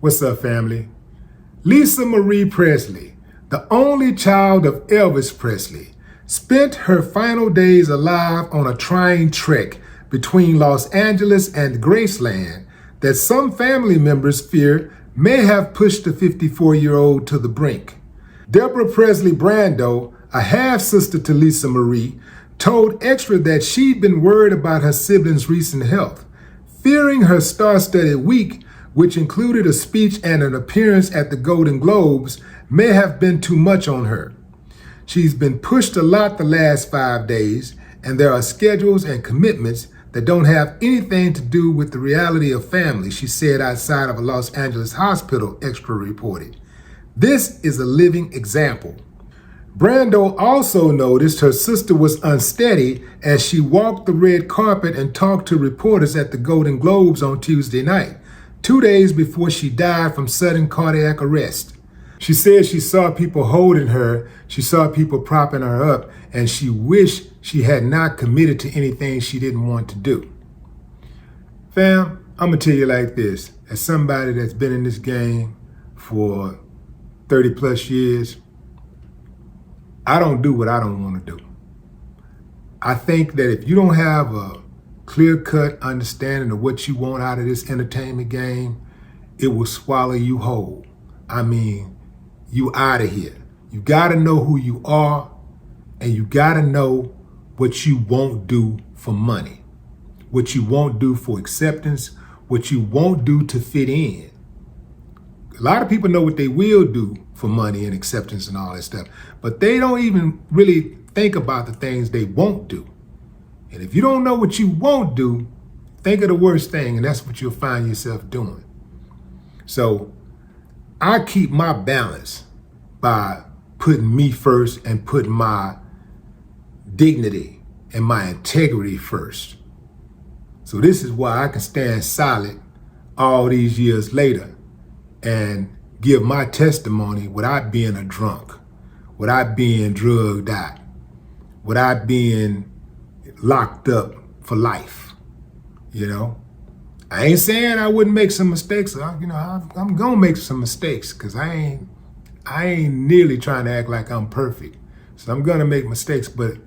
What's up, family? Lisa Marie Presley, the only child of Elvis Presley, spent her final days alive on a trying trek between Los Angeles and Graceland that some family members fear may have pushed the 54-year-old to the brink. Deborah Presley Brando, a half-sister to Lisa Marie, told Extra that she'd been worried about her siblings' recent health, fearing her star-studded week, which included a speech and an appearance at the Golden Globes, may have been too much on her. She's been pushed a lot the last 5 days, and there are schedules and commitments that don't have anything to do with the reality of family, she said outside of a Los Angeles hospital, Extra reported. This is a living example. Brando also noticed her sister was unsteady as she walked the red carpet and talked to reporters at the Golden Globes on Tuesday night, 2 days before she died from sudden cardiac arrest. She said she saw people holding her, she saw people propping her up, and she wished she had not committed to anything she didn't want to do. Fam, I'm gonna tell you like this, as somebody that's been in this game for 30 plus years, I don't do what I don't want to do. I think that if you don't have a clear-cut understanding of what you want out of this entertainment game, it will swallow you whole. I mean, you out of here. You gotta know who you are, and you gotta know what you won't do for money, what you won't do for acceptance, what you won't do to fit in. A lot of people know what they will do for money and acceptance and all that stuff, but they don't even really think about the things they won't do. And if you don't know what you won't do, think of the worst thing, and that's what you'll find yourself doing. So I keep my balance by putting me first and putting my dignity and my integrity first. So this is why I can stand solid all these years later and give my testimony without being a drunk, without being drugged out, without being locked up for life. You know, I ain't saying I wouldn't make some mistakes. I'm gonna make some mistakes because I ain't nearly trying to act like I'm perfect. So I'm gonna make mistakes, but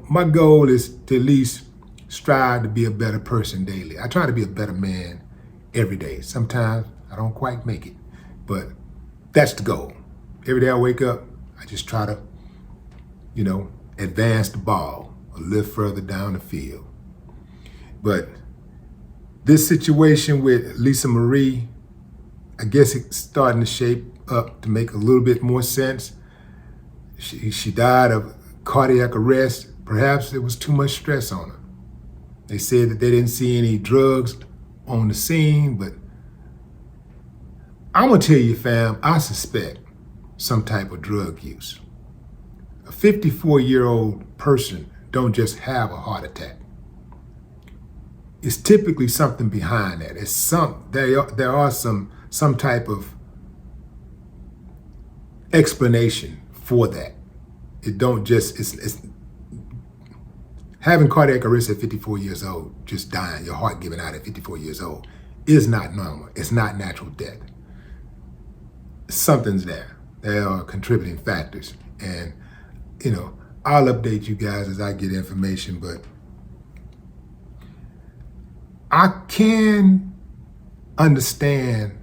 my goal is to at least strive to be a better person daily. I try to be a better man every day. Sometimes I don't quite make it, but that's the goal. Every day I wake up, I just try to, advance the ball a little further down the field. But this situation with Lisa Marie, I guess it's starting to shape up to make a little bit more sense. She died of cardiac arrest. Perhaps there was too much stress on her. They said that they didn't see any drugs on the scene, but I'm gonna tell you, fam, I suspect some type of drug use. A 54-year-old person don't just have a heart attack. It's typically something behind that. There are some type of explanation for that. It don't just it's having cardiac arrest at 54 years old, just dying, your heart giving out at 54 years old, is not normal. It's not natural death. Something's there. There are contributing factors, and I'll update you guys as I get information, but I can understand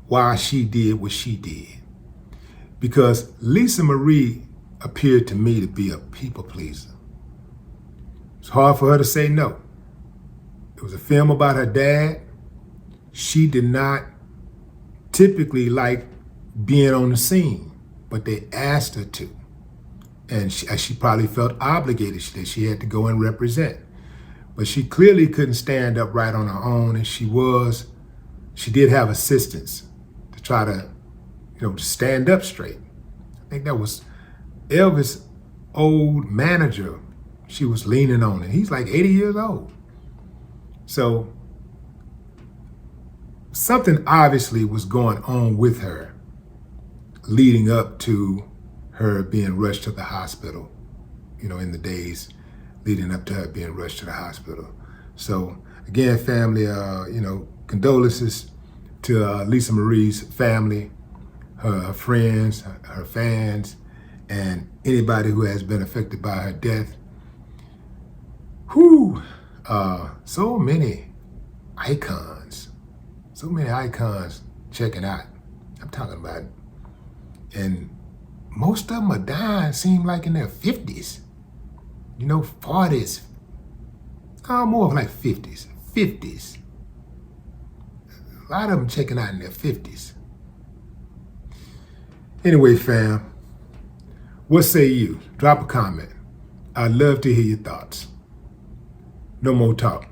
why she did what she did, because Lisa Marie appeared to me to be a people pleaser. It's hard for her to say no. It was a film about her dad. She did not typically like being on the scene, but they asked her to. And she probably felt obligated that she had to go and represent. But she clearly couldn't stand up right on her own, and she did have assistance to try to, to stand up straight. I think that was Elvis' old manager she was leaning on, and he's like 80 years old. So something obviously was going on with her leading up to her being rushed to the hospital, in the days leading up to her being rushed to the hospital. So again, family, condolences to Lisa Marie's family, her friends, her fans, and anybody who has been affected by her death. Whew, so many icons checking out. I'm talking about, and most of them are dying, seem like in their 50s, 40s, more of like 50s. A lot of them checking out in their 50s. Anyway, fam, what say you? Drop a comment. I'd love to hear your thoughts. No more talk.